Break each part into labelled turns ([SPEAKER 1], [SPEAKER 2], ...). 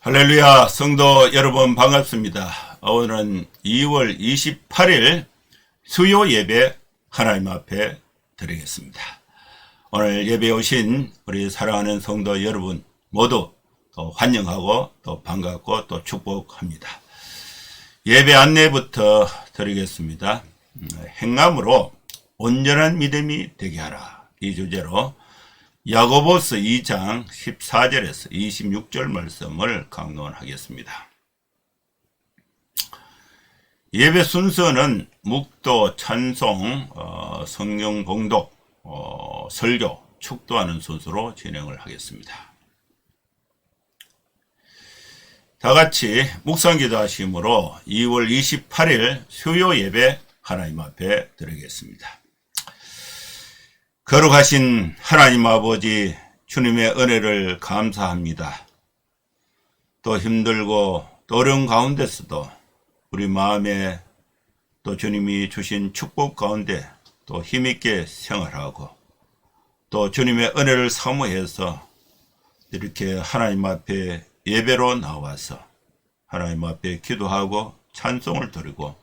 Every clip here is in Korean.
[SPEAKER 1] 할렐루야, 성도 여러분 반갑습니다. 오늘은 2월 28일 수요 예배 하나님 앞에 드리겠습니다. 오늘 예배에 오신 우리 사랑하는 성도 여러분 모두 또 환영하고 또 반갑고 또 축복합니다. 예배 안내부터 드리겠습니다. 행함으로 온전한 믿음이 되게 하라, 이 주제로 야고보서 2장 14절에서 26절 말씀을 강론하겠습니다. 예배 순서는 묵도, 찬송, 성경 봉독, 설교, 축도하는 순서로 진행을 하겠습니다. 다같이 묵상기도 하심으로 2월 28일 수요 예배 하나님 앞에 드리겠습니다. 거룩하신 하나님 아버지, 주님의 은혜를 감사합니다. 또 힘들고 또 어려운 가운데서도 우리 마음에 또 주님이 주신 축복 가운데 또 힘있게 생활하고 또 주님의 은혜를 사모해서 이렇게 하나님 앞에 예배로 나와서 하나님 앞에 기도하고 찬송을 드리고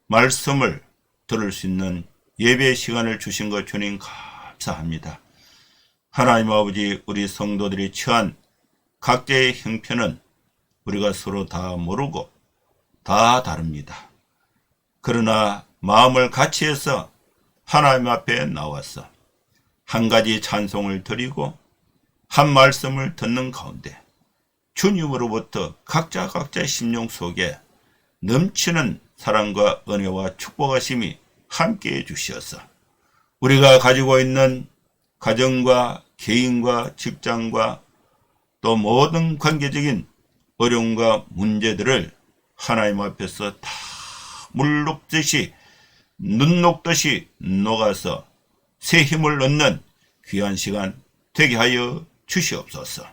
[SPEAKER 1] 말씀을 들을 수 있는 예배 시간을 주신 것 주님 감사합니다. 하나님 아버지, 우리 성도들이 처한 각자의 형편은 우리가 서로 다 모르고 다 다릅니다. 그러나 마음을 같이 해서 하나님 앞에 나와서 한 가지 찬송을 드리고 한 말씀을 듣는 가운데 주님으로부터 각자의 심령 속에 넘치는 사랑과 은혜와 축복하심이 함께해 주시어서 우리가 가지고 있는 가정과 개인과 직장과 또 모든 관계적인 어려움과 문제들을 하나님 앞에서 다 물 녹듯이 눈 녹듯이 녹아서 새 힘을 얻는 귀한 시간 되게 하여 주시옵소서.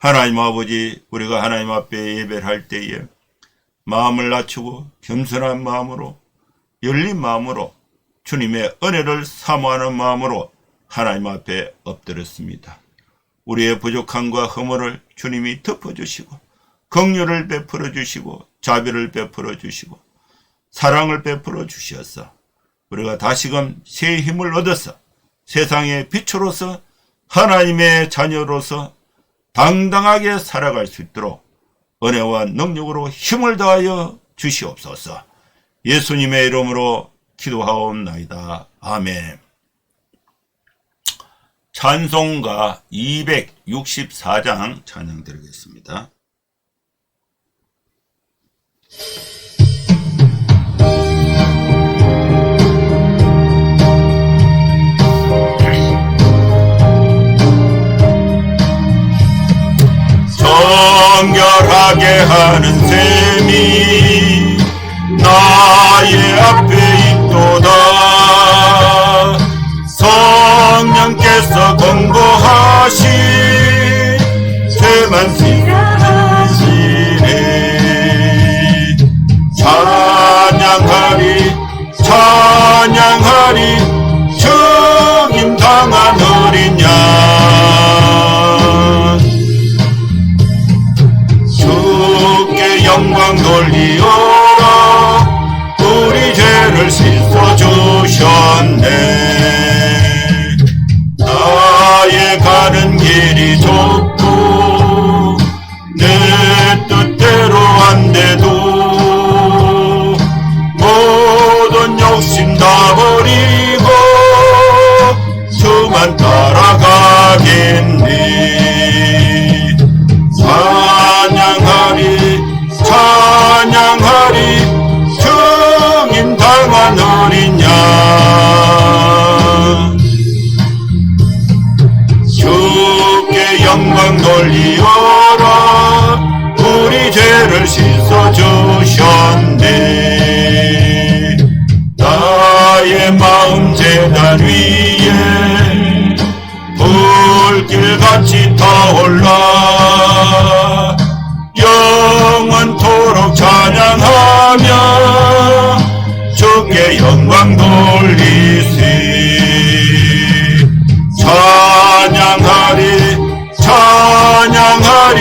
[SPEAKER 1] 하나님 아버지, 우리가 하나님 앞에 예배를 할 때에 마음을 낮추고 겸손한 마음으로 열린 마음으로 주님의 은혜를 사모하는 마음으로 하나님 앞에 엎드렸습니다. 우리의 부족함과 허물을 주님이 덮어주시고 긍휼을 베풀어 주시고 자비를 베풀어 주시고 사랑을 베풀어 주셔서 우리가 다시금 새 힘을 얻어서 세상의 빛으로서 하나님의 자녀로서 당당하게 살아갈 수 있도록 은혜와 능력으로 힘을 다하여 주시옵소서. 예수님의 이름으로 기도하옵나이다. 아멘. 찬송가 264장 찬양 드리겠습니다. 정결하게 하는 셈이 나의 앞에 있도다. 성령께서 권고하신 죄만 씻으시네. 찬양하리 죽임 당한 어린 양, 주께 영광 돌리어라. 우리 죄를 씻어주셨네. 나의 가는 길이 좁고 내 뜻대로 안 돼도 모든 욕심 다 버리고 주만 따라가겠네. 찬양하리 죽임 당한 어린 양, 주께 영광 돌리어라. 우리 죄를 씻어주셨네. 나의 마음 제단 위에 불길같이 타올라 영원토록 찬양하며 주께 영광 돌리세. 찬양하리 찬양하리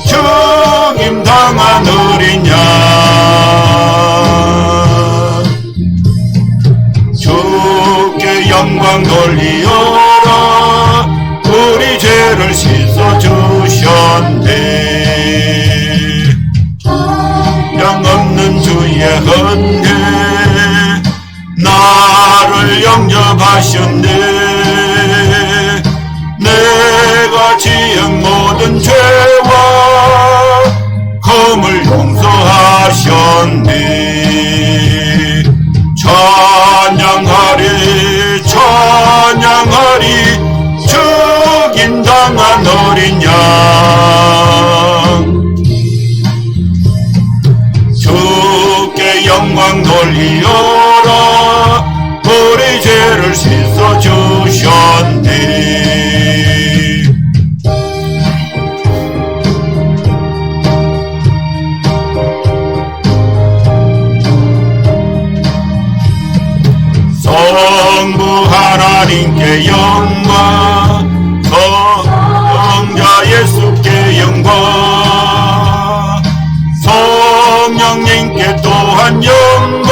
[SPEAKER 1] 주 하셨네. 내가 지은 모든 죄와 검을 용서하셨네. 찬양하리 찬양하리 죽임당한 어린 양 주께 영광 돌리어라. 우리 죄를 씻어주셨네. 성부 하나님께 영광, 성자 예수께 영광, 성령님께 또한 영광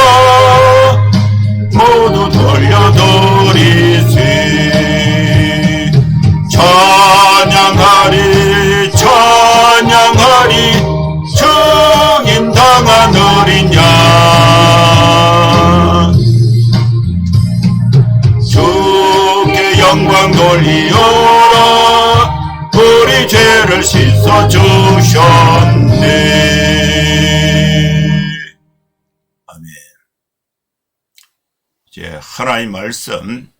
[SPEAKER 1] 모두 돌려드리세. 찬양하리 찬양하리 죽임당한 어린 양 주께 영광 돌리어라. 우리 죄를 씻어주셨네. 아멘. 이제 하나님 말씀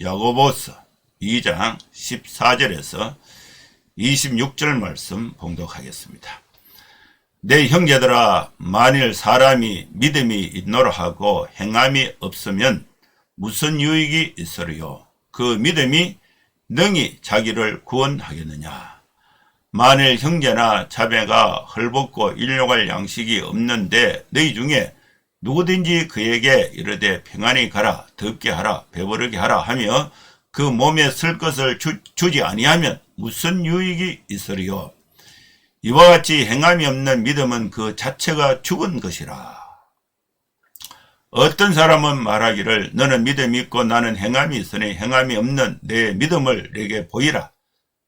[SPEAKER 1] 야고보서 2장 14절에서 26절 말씀 봉독하겠습니다. 내 형제들아, 만일 사람이 믿음이 있노라 하고 행함이 없으면 무슨 유익이 있으리요? 그 믿음이 능히 자기를 구원하겠느냐? 만일 형제나 자매가 헐벗고 일용할 양식이 없는데 너희 중에 누구든지 그에게 이르되 평안히 가라, 덥게 하라, 배부르게 하라 하며 그 몸에 쓸 것을 주지 아니하면 무슨 유익이 있으리요? 이와 같이 행함이 없는 믿음은 그 자체가 죽은 것이라. 어떤 사람은 말하기를 너는 믿음이 있고 나는 행함이 있으니 행함이 없는 내 믿음을 내게 보이라.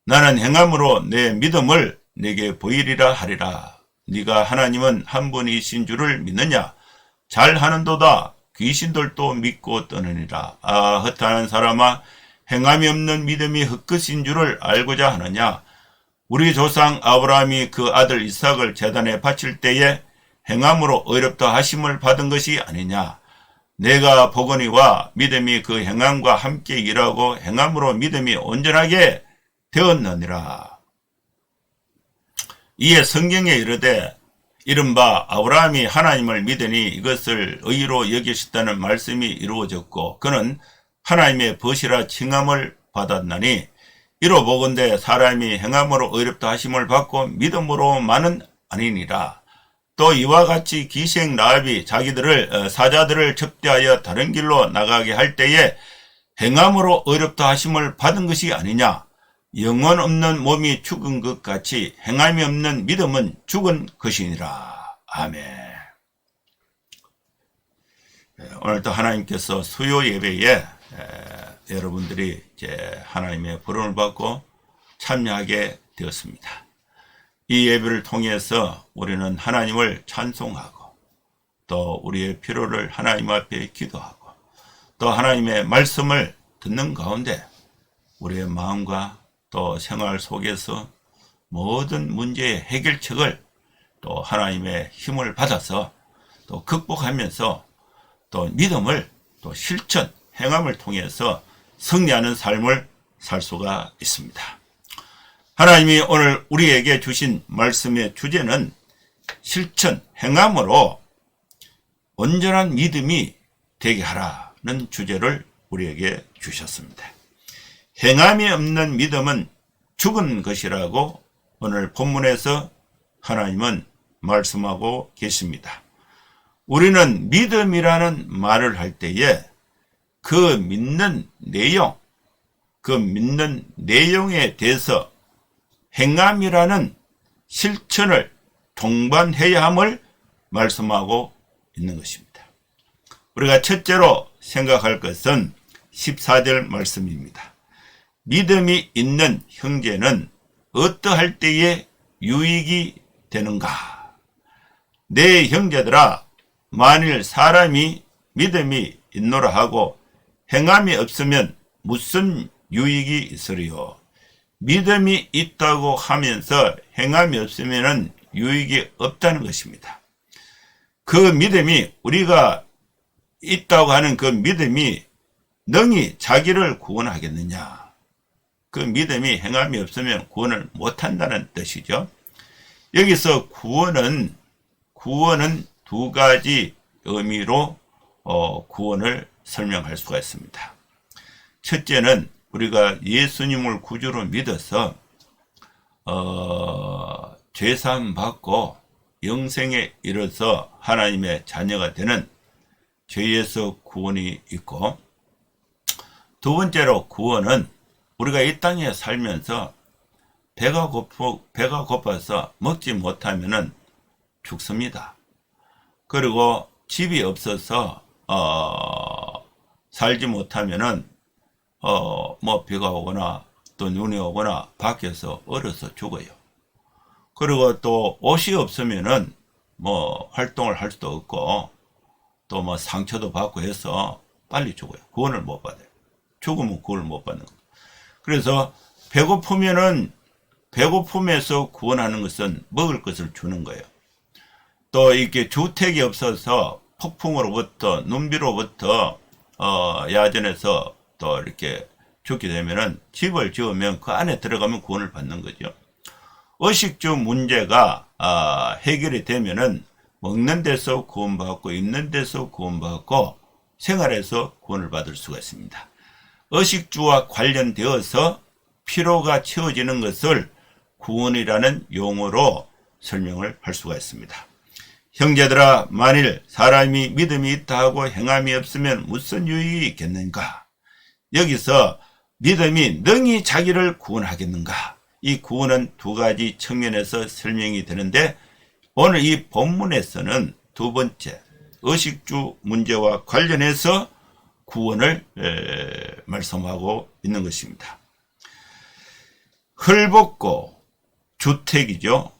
[SPEAKER 1] 나는 행함으로 내 믿음을 내게 보이리라 하리라. 네가 하나님은 한 분이신 줄을 믿느냐? 잘하는도다. 귀신들도 믿고 떠느니라. 아, 허탄한 사람아, 행함이 없는 믿음이 헛것인 줄을 알고자 하느냐? 우리 조상 아브라함이 그 아들 이삭을 제단에 바칠 때에 행함으로 의롭다 하심을 받은 것이 아니냐? 내가 보거니와 믿음이 그 행함과 함께 일하고 행함으로 믿음이 온전하게 되었느니라. 이에 성경에 이르되 이른바 아브라함이 하나님을 믿으니 이것을 의로 여기셨다는 말씀이 이루어졌고 그는 하나님의 벗이라 칭함을 받았나니 이로 보건대 사람이 행함으로 의롭다 하심을 받고 믿음으로만은 아니니라. 또 이와 같이 기생 라합이 자기들을 사자들을 접대하여 다른 길로 나가게 할 때에 행함으로 의롭다 하심을 받은 것이 아니냐? 영혼 없는 몸이 죽은 것 같이 행함이 없는 믿음은 죽은 것이니라. 아멘. 오늘도 하나님께서 수요 예배에 여러분들이 이제 하나님의 부름을 받고 참여하게 되었습니다. 이 예배를 통해서 우리는 하나님을 찬송하고 또 우리의 필요를 하나님 앞에 기도하고 또 하나님의 말씀을 듣는 가운데 우리의 마음과 또 생활 속에서 모든 문제의 해결책을 또 하나님의 힘을 받아서 또 극복하면서 또 믿음을 또 실천, 행함을 통해서 승리하는 삶을 살 수가 있습니다. 하나님이 오늘 우리에게 주신 말씀의 주제는 실천, 행함으로 온전한 믿음이 되게 하라는 주제를 우리에게 주셨습니다. 행함이 없는 믿음은 죽은 것이라고 오늘 본문에서 하나님은 말씀하고 계십니다. 우리는 믿음이라는 말을 할 때에 그 믿는 내용에 대해서 행함이라는 실천을 동반해야 함을 말씀하고 있는 것입니다. 우리가 첫째로 생각할 것은 14절 말씀입니다. 믿음이 있는 형제는 어떠할 때에 유익이 되는가? 내 형제들아, 만일 사람이 믿음이 있노라 하고 행함이 없으면 무슨 유익이 있으리요. 믿음이 있다고 하면서 행함이 없으면 유익이 없다는 것입니다. 그 믿음이, 우리가 있다고 하는 그 믿음이 능히 자기를 구원하겠느냐. 그 믿음이 행함이 없으면 구원을 못한다는 뜻이죠. 여기서 구원은 두 가지 의미로 구원을 설명할 수가 있습니다. 첫째는 우리가 예수님을 구주로 믿어서 죄사함 받고 영생에 이르러서 하나님의 자녀가 되는 죄에서 구원이 있고, 두 번째로 구원은 우리가 이 땅에 살면서 배가 고파서 먹지 못하면은 죽습니다. 그리고 집이 없어서 살지 못하면은 비가 오거나 또 눈이 오거나 밖에서 얼어서 죽어요. 그리고 또 옷이 없으면은 활동을 할 수도 없고 또 상처도 받고 해서 빨리 죽어요. 구원을 못 받아요. 죽으면 구원을 못 받는 거예요. 그래서 배고픔에서 구원하는 것은 먹을 것을 주는 거예요. 또 이렇게 주택이 없어서 폭풍으로부터, 눈비로부터 야전에서 또 이렇게 죽게 되면은 집을 지으면 그 안에 들어가면 구원을 받는 거죠. 의식주 문제가 해결이 되면은 먹는 데서 구원받고 입는 데서 구원받고 생활에서 구원을 받을 수가 있습니다. 의식주와 관련되어서 피로가 채워지는 것을 구원이라는 용어로 설명을 할 수가 있습니다. 형제들아, 만일 사람이 믿음이 있다 하고 행함이 없으면 무슨 유익이 있겠는가? 여기서 믿음이 능히 자기를 구원하겠는가? 이 구원은 두 가지 측면에서 설명이 되는데, 오늘 이 본문에서는 두 번째 의식주 문제와 관련해서 구원을 말씀하고 있는 것입니다. 헐벗고 주택이죠.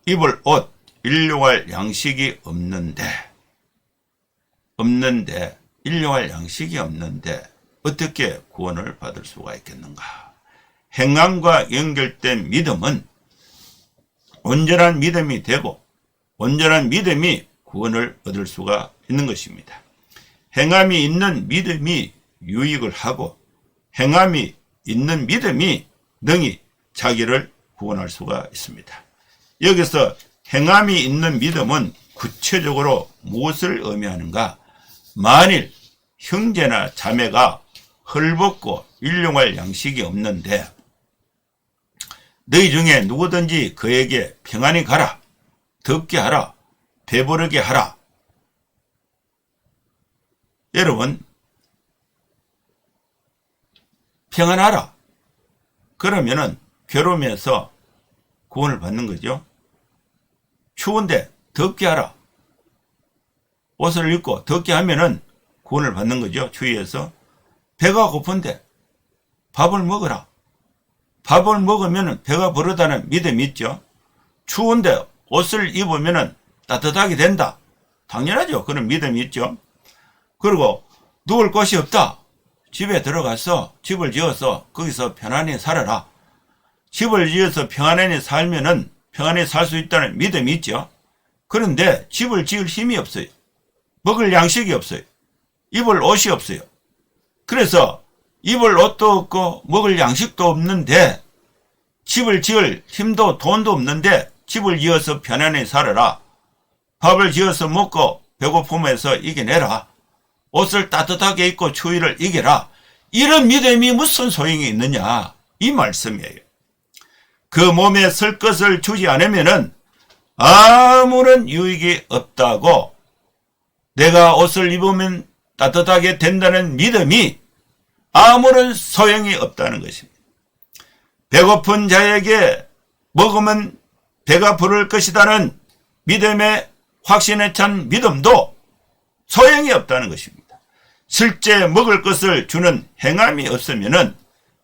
[SPEAKER 1] 입을 옷, 일용할 양식이 없는데 일용할 양식이 없는데 어떻게 구원을 받을 수가 있겠는가? 행함과 연결된 믿음은 온전한 믿음이 되고 온전한 믿음이 구원을 얻을 수가 있는 것입니다. 행함이 있는 믿음이 유익을 하고 행함이 있는 믿음이 능히 자기를 구원할 수가 있습니다. 여기서 행함이 있는 믿음은 구체적으로 무엇을 의미하는가? 만일 형제나 자매가 헐벗고 일용할 양식이 없는데 너희 중에 누구든지 그에게 평안히 가라, 덥게 하라, 배부르게 하라. 여러분, 평안하라. 그러면은 괴로움에서 구원을 받는 거죠. 추운데 덥게 하라. 옷을 입고 덥게 하면은 구원을 받는 거죠. 추위에서. 배가 고픈데 밥을 먹어라. 밥을 먹으면 배가 부르다는 믿음이 있죠. 추운데 옷을 입으면 따뜻하게 된다. 당연하죠. 그런 믿음이 있죠. 그리고 누울 곳이 없다. 집에 들어가서 집을 지어서 거기서 편안히 살아라. 집을 지어서 평안히 살면은 평안히 살 수 있다는 믿음이 있죠. 그런데 집을 지을 힘이 없어요. 먹을 양식이 없어요. 입을 옷이 없어요. 그래서 입을 옷도 없고 먹을 양식도 없는데 집을 지을 힘도 돈도 없는데 집을 지어서 편안히 살아라. 밥을 지어서 먹고 배고픔에서 이겨내라. 옷을 따뜻하게 입고 추위를 이겨라. 이런 믿음이 무슨 소용이 있느냐, 이 말씀이에요. 그 몸에 쓸 것을 주지 않으면은 아무런 유익이 없다고, 내가 옷을 입으면 따뜻하게 된다는 믿음이 아무런 소용이 없다는 것입니다. 배고픈 자에게 먹으면 배가 부를 것이라는 믿음의 확신에 찬 믿음도 소용이 없다는 것입니다. 실제 먹을 것을 주는 행함이 없으면은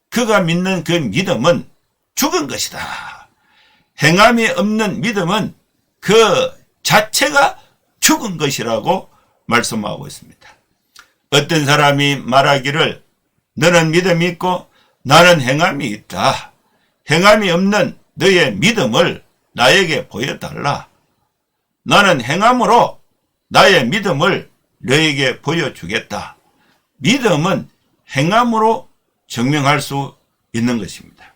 [SPEAKER 1] 그가 믿는 그 믿음은 죽은 것이다. 행함이 없는 믿음은 그 자체가 죽은 것이라고 말씀하고 있습니다. 어떤 사람이 말하기를 너는 믿음이 있고 나는 행함이 있다. 행함이 없는 너의 믿음을 나에게 보여달라. 나는 행함으로 나의 믿음을 너에게 보여주겠다. 믿음은 행함으로 증명할 수 있는 것입니다.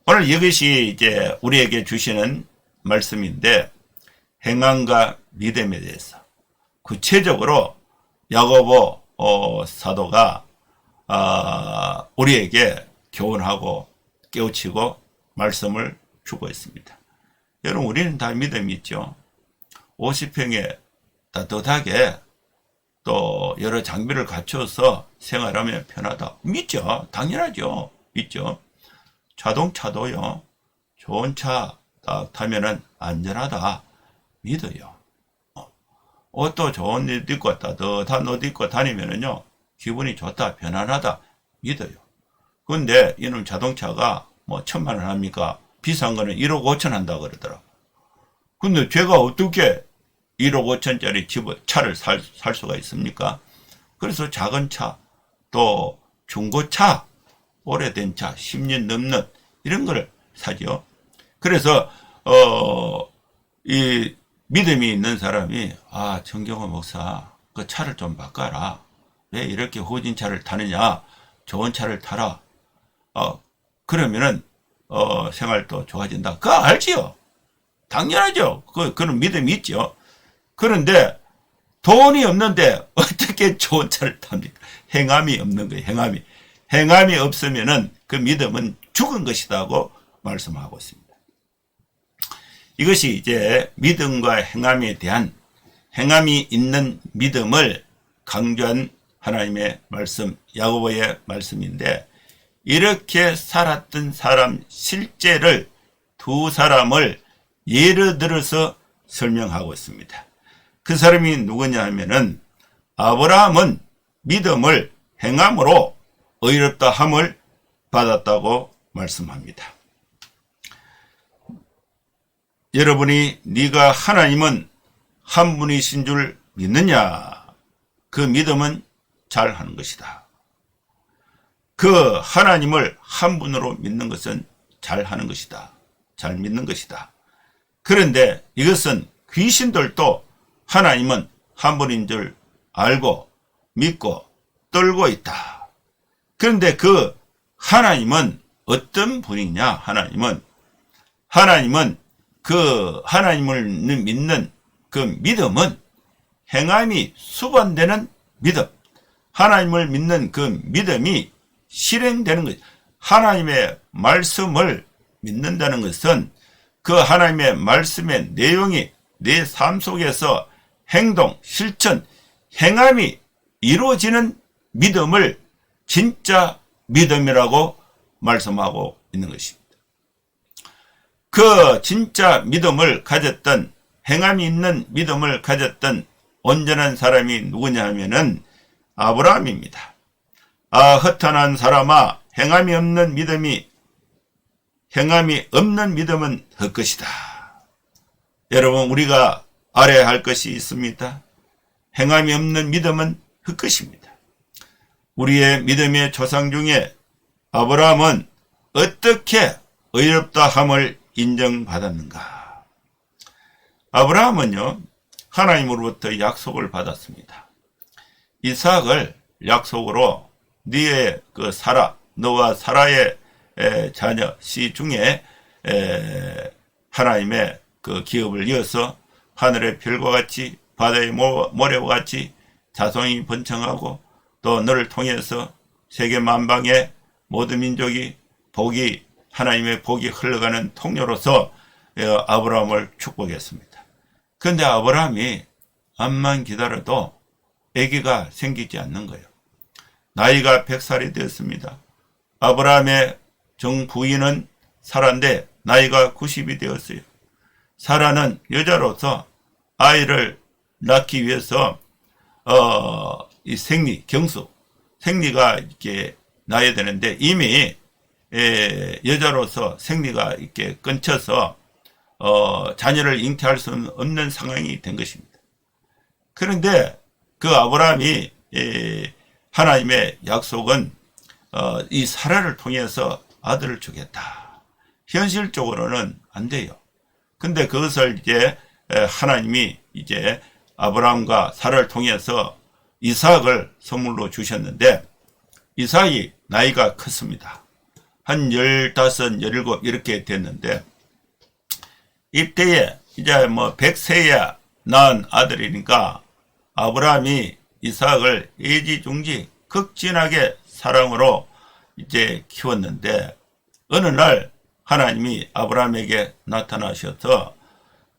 [SPEAKER 1] 오늘 이것이 이제 우리에게 주시는 말씀인데, 행함과 믿음에 대해서 구체적으로 야고보 사도가 우리에게 교훈하고 깨우치고 말씀을 주고 있습니다. 여러분, 우리는 다 믿음이 있죠. 50평에 따뜻하게 또 여러 장비를 갖춰서 생활하면 편하다. 믿죠. 당연하죠. 믿죠. 자동차도요, 좋은 차 딱 타면은 안전하다. 믿어요. 옷도 좋은 옷 입고 따뜻한 옷 입고 다니면은요, 기분이 좋다, 편안하다. 믿어요. 근데 이놈 자동차가 뭐 1,000만 원 합니까? 비싼 거는 1억 5천 한다 그러더라고. 근데 제가 어떻게 1억 5천짜리 차를 살 수가 있습니까? 그래서 작은 차, 또 중고차, 오래된 차, 10년 넘는 이런 거를 사죠. 그래서 이 믿음이 있는 사람이 정경호 목사 그 차를 좀 바꿔라. 왜 이렇게 후진 차를 타느냐? 좋은 차를 타라. 그러면은 생활도 좋아진다. 그거 알지요? 당연하죠. 그런 믿음이 있죠. 그런데 돈이 없는데 어떻게 좋은 차를 탑니까? 행함이 없는 거예요. 행함이 없으면은 그 믿음은 죽은 것이다고 말씀하고 있습니다. 이것이 이제 믿음과 행함에 대한, 행함이 있는 믿음을 강조한 하나님의 말씀, 야고보의 말씀인데, 이렇게 살았던 사람 실제를 두 사람을 예를 들어서 설명하고 있습니다. 그 사람이 누구냐 하면은, 아브라함은 믿음을 행함으로 의롭다 함을 받았다고 말씀합니다. 여러분이 네가 하나님은 한 분이신 줄 믿느냐? 그 믿음은 잘하는 것이다. 그 하나님을 한 분으로 믿는 것은 잘하는 것이다. 잘 믿는 것이다. 그런데 이것은 귀신들도 하나님은 한 분인 줄 알고 믿고 떨고 있다. 그런데 그 하나님은 어떤 분이냐? 하나님은 그 하나님을 믿는 그 믿음은 행함이 수반되는 믿음, 하나님을 믿는 그 믿음이 실행되는 것. 하나님의 말씀을 믿는다는 것은 그 하나님의 말씀의 내용이 내 삶 속에서 행동, 실천, 행함이 이루어지는 믿음을 진짜 믿음이라고 말씀하고 있는 것입니다. 그 진짜 믿음을 가졌던, 행함이 있는 믿음을 가졌던 온전한 사람이 누구냐 하면은 아브라함입니다. 허탄한 사람아, 행함이 없는 믿음은 헛것이다. 여러분, 우리가 알아야 할 것이 있습니다. 행함이 없는 믿음은 헛것입니다. 우리의 믿음의 조상 중에 아브라함은 어떻게 의롭다 함을 인정받았는가? 아브라함은요, 하나님으로부터 약속을 받았습니다. 이삭을 약속으로 네의 그 너와 사라의 자녀 씨 중에 하나님의 그 기업을 이어서 하늘의 별과 같이 바다의 모래와 같이 자손이 번창하고, 또 너를 통해서 세계 만방의 모든 민족이 하나님의 복이 흘러가는 통로로서 아브라함을 축복했습니다. 그런데 아브라함이 암만 기다려도 아기가 생기지 않는 거예요. 나이가 100살이 되었습니다. 아브라함의 정부인은 사라인데 나이가 90이 되었어요. 사라는 여자로서 아이를 낳기 위해서 이 생리가 이렇게 나야 되는데 이미 여자로서 생리가 이렇게 끊쳐서 자녀를 잉태할 수 없는 상황이 된 것입니다. 그런데 그 아브라함이 하나님의 약속은 이 사라를 통해서 아들을 주겠다. 현실적으로는 안 돼요. 근데 그것을 이제 하나님이 이제 아브라함과 사라를 통해서 이삭을 선물로 주셨는데, 이삭이 나이가 컸습니다. 한 15, 17 이렇게 됐는데, 이때에 이제 뭐 100세에 낳은 아들이니까 아브라함이 이삭을 애지중지 극진하게 사랑으로 이제 키웠는데, 어느 날 하나님이 아브라함에게 나타나셔서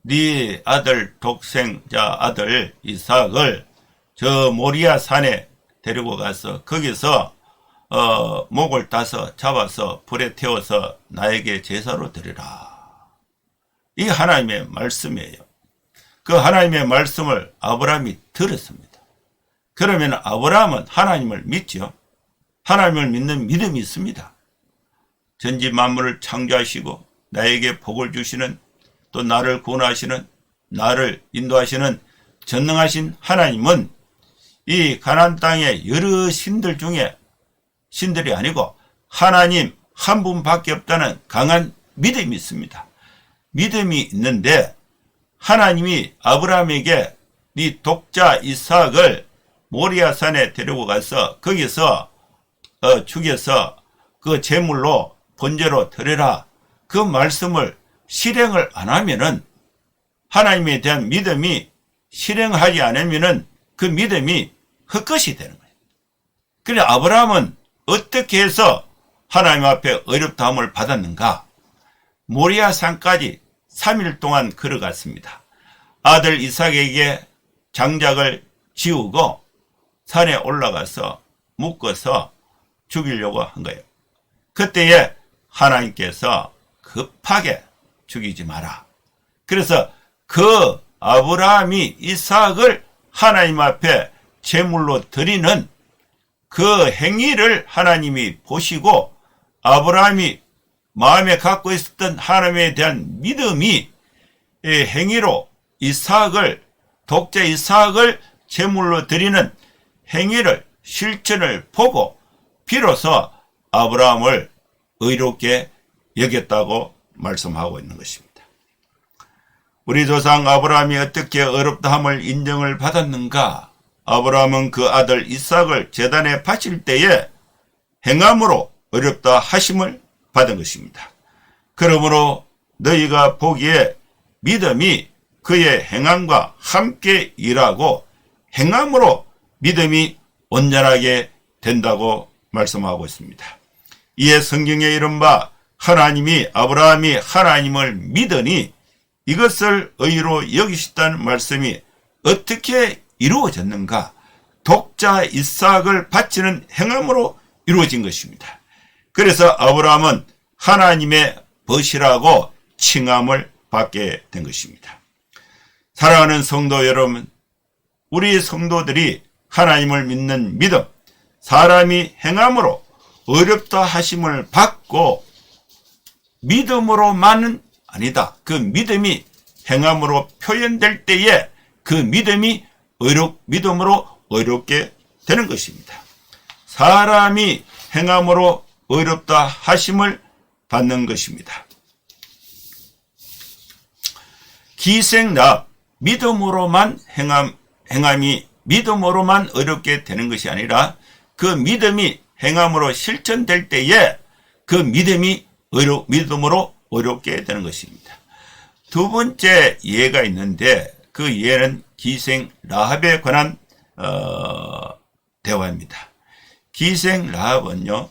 [SPEAKER 1] 네 아들 독생자 아들 이삭을 저 모리아 산에 데리고 가서 거기서 목을 따서 잡아서 불에 태워서 나에게 제사로 드리라. 이 하나님의 말씀이에요. 그 하나님의 말씀을 아브라함이 들었습니다. 그러면 아브라함은 하나님을 믿죠. 하나님을 믿는 믿음이 있습니다. 전지 만물을 창조하시고 나에게 복을 주시는, 또 나를 구원하시는, 나를 인도하시는 전능하신 하나님은 이 가나안 땅의 여러 신들 중에 신들이 아니고 하나님 한 분밖에 없다는 강한 믿음이 있습니다. 믿음이 있는데 하나님이 아브라함에게 네 독자 이삭을 모리아 산에 데리고 가서 거기서 죽여서 그 제물로 번제로 드려라. 그 말씀을 실행을 안 하면은, 하나님에 대한 믿음이 실행하지 않으면은 그 믿음이 헛것이 되는 거예요. 그래 아브라함은 어떻게 해서 하나님 앞에 어렵다함을 받았는가? 모리아 산까지 3일 동안 걸어갔습니다. 아들 이삭에게 장작을 지우고 산에 올라가서 묶어서 죽이려고 한 거예요. 그때에 하나님께서 급하게 죽이지 마라. 그래서 그 아브라함이 이삭을 하나님 앞에 제물로 드리는 그 행위를 하나님이 보시고 아브라함이 마음에 갖고 있었던 하나님에 대한 믿음이 행위로 이삭을, 독자 이삭을 제물로 드리는 행위를, 실천을 보고 비로소 아브라함을 의롭게 여겼다고 말씀하고 있는 것입니다. 우리 조상 아브라함이 어떻게 어렵다함을 인정을 받았는가? 아브라함은 그 아들 이삭을 제단에 바칠 때에 행함으로 어렵다 하심을 받은 것입니다. 그러므로 너희가 보기에 믿음이 그의 행함과 함께 일하고 행함으로 믿음이 온전하게 된다고 말씀하고 있습니다. 이에 성경에 이른바 하나님이 아브라함이 하나님을 믿으니 이것을 의로 여기셨다는 말씀이 어떻게 이루어졌는가? 독자 이삭을 바치는 행함으로 이루어진 것입니다. 그래서 아브라함은 하나님의 벗이라고 칭함을 받게 된 것입니다. 사랑하는 성도 여러분, 우리 성도들이 하나님을 믿는 믿음, 사람이 행함으로 어렵다 하심을 받고 믿음으로만은 아니다. 그 믿음이 행함으로 표현될 때에 그 믿음이 믿음으로 의롭게 되는 것입니다. 사람이 행함으로 의롭다 하심을 받는 것입니다. 기생납, 믿음으로만 행함이 믿음으로만 의롭게 되는 것이 아니라 그 믿음이 행함으로 실천될 때에 그 믿음이 믿음으로 의롭게 되는 것입니다. 두 번째 예가 있는데 그 예는 기생 라합에 관한 대화입니다. 기생 라합은요,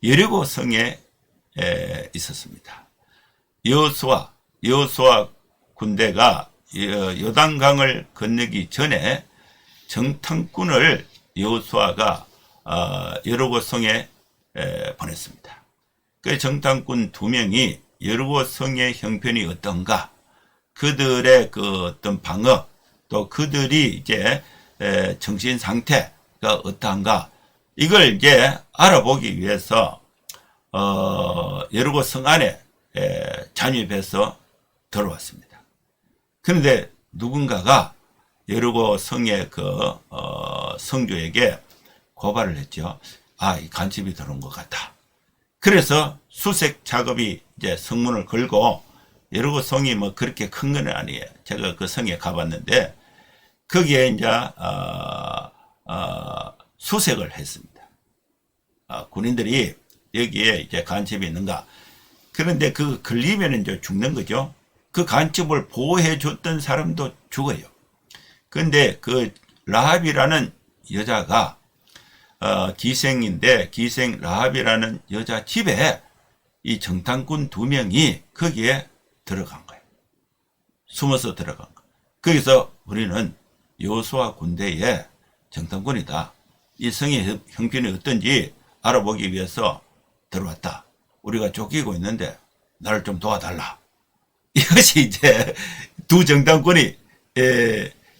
[SPEAKER 1] 여리고 성에 있었습니다. 여호수아 군대가 요단강을 건너기 전에 정탐꾼을 여호수아가 여리고 성에 보냈습니다. 그 정탐꾼 2명이 여리고 성의 형편이 어떤가, 그들의 그 어떤 방어, 또 그들이 이제 정신 상태가 어떠한가, 이걸 이제 알아보기 위해서 여리고 성 안에 잠입해서 들어왔습니다. 그런데 누군가가 여리고 성의 그 성주에게 고발을 했죠. 이 간첩이 들어온 것 같다. 그래서 수색 작업이 이제 성문을 걸고, 여러분 성이 뭐 그렇게 큰 건 아니에요. 제가 그 성에 가봤는데 거기에 이제 수색을 했습니다. 군인들이 여기에 이제 간첩이 있는가. 그런데 그 걸리면 이제 죽는 거죠. 그 간첩을 보호해 줬던 사람도 죽어요. 그런데 그 라합이라는 여자가 기생인데, 기생 라합이라는 여자 집에 이 정탐꾼 2명이 거기에 들어간 거예요. 숨어서 들어간 거예요. 거기서 우리는 여호수아 군대의 정탐꾼이다. 이 성의 형편이 어떤지 알아보기 위해서 들어왔다. 우리가 쫓기고 있는데 나를 좀 도와달라. 이것이 이제 두 정탐꾼이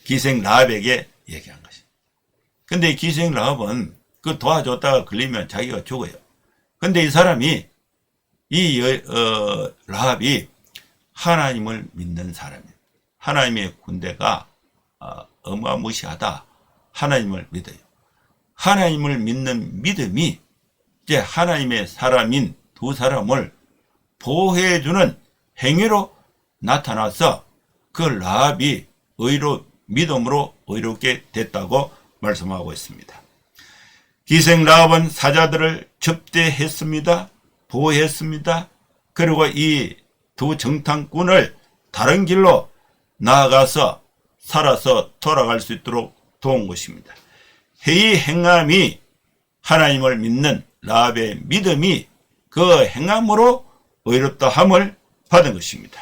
[SPEAKER 1] 기생 라합에게 얘기한 것입니다. 근데 기생 라합은 그 도와줬다가 걸리면 자기가 죽어요. 근데 이 사람이, 라합이 하나님을 믿는 사람이에요. 하나님의 군대가 어마무시하다. 하나님을 믿어요. 하나님을 믿는 믿음이 이제 하나님의 사람인 두 사람을 보호해주는 행위로 나타나서 그 라합이 믿음으로 의롭게 됐다고 말씀하고 있습니다. 기생 라합은 사자들을 접대했습니다. 보호했습니다. 그리고 이 두 정탐꾼을 다른 길로 나아가서 살아서 돌아갈 수 있도록 도운 것입니다. 이 행함이, 하나님을 믿는 라합의 믿음이 그 행함으로 의롭다 함을 받은 것입니다.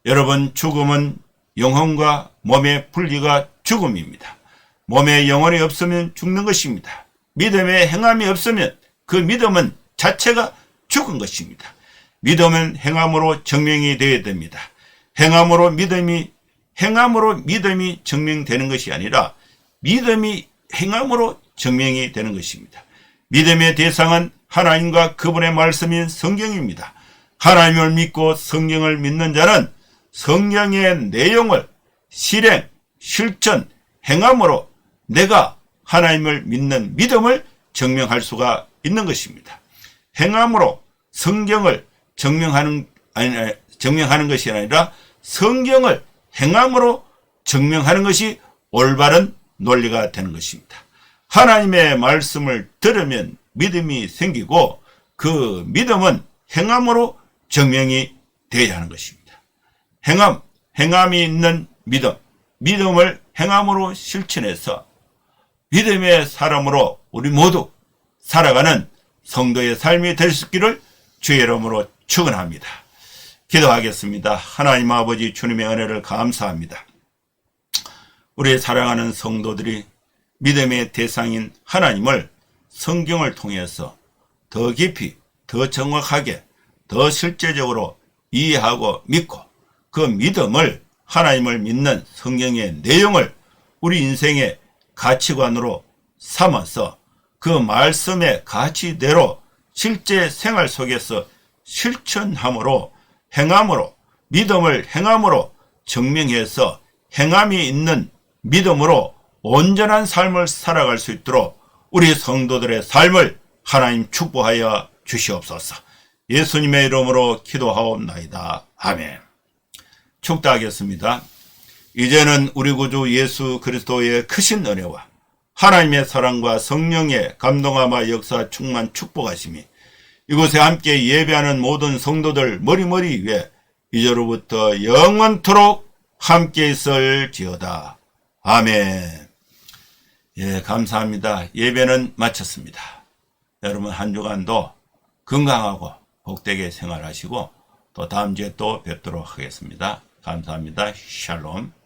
[SPEAKER 1] 여러분, 죽음은 영혼과 몸의 분리가 죽음입니다. 몸에 영혼이 없으면 죽는 것입니다. 믿음의 행함이 없으면 그 믿음은 자체가 죽은 것입니다. 믿음은 행함으로 증명이 되어야 됩니다. 행함으로 믿음이 증명되는 것이 아니라 믿음이 행함으로 증명이 되는 것입니다. 믿음의 대상은 하나님과 그분의 말씀인 성경입니다. 하나님을 믿고 성경을 믿는 자는 성경의 내용을 실행, 실천, 행함으로 내가 하나님을 믿는 믿음을 증명할 수가 있는 것입니다. 행함으로 성경을 증명하는 것이 아니라 성경을 행함으로 증명하는 것이 올바른 논리가 되는 것입니다. 하나님의 말씀을 들으면 믿음이 생기고 그 믿음은 행함으로 증명이 되어야 하는 것입니다. 행함이 있는 믿음을 행함으로 실천해서 믿음의 사람으로 우리 모두 살아가는 성도의 삶이 될 수 있기를 주의 이름으로 축원합니다. 기도하겠습니다. 하나님 아버지, 주님의 은혜를 감사합니다. 우리 사랑하는 성도들이 믿음의 대상인 하나님을 성경을 통해서 더 깊이, 더 정확하게, 더 실제적으로 이해하고 믿고 그 믿음을, 하나님을 믿는 성경의 내용을 우리 인생의 가치관으로 삼아서 그 말씀의 가치대로 실제 생활 속에서 실천함으로, 행함으로, 믿음을 행함으로 증명해서 행함이 있는 믿음으로 온전한 삶을 살아갈 수 있도록 우리 성도들의 삶을 하나님 축복하여 주시옵소서. 예수님의 이름으로 기도하옵나이다. 아멘. 축도하겠습니다. 이제는 우리 구주 예수 그리스도의 크신 은혜와 하나님의 사랑과 성령의 감동하마 역사 충만 축복하심이 이곳에 함께 예배하는 모든 성도들 머리머리 위에 이제로부터 영원토록 함께 있을지어다. 아멘. 예, 감사합니다. 예배는 마쳤습니다. 여러분 한 주간도 건강하고 복되게 생활하시고 또 다음 주에 또 뵙도록 하겠습니다. 감사합니다. 샬롬.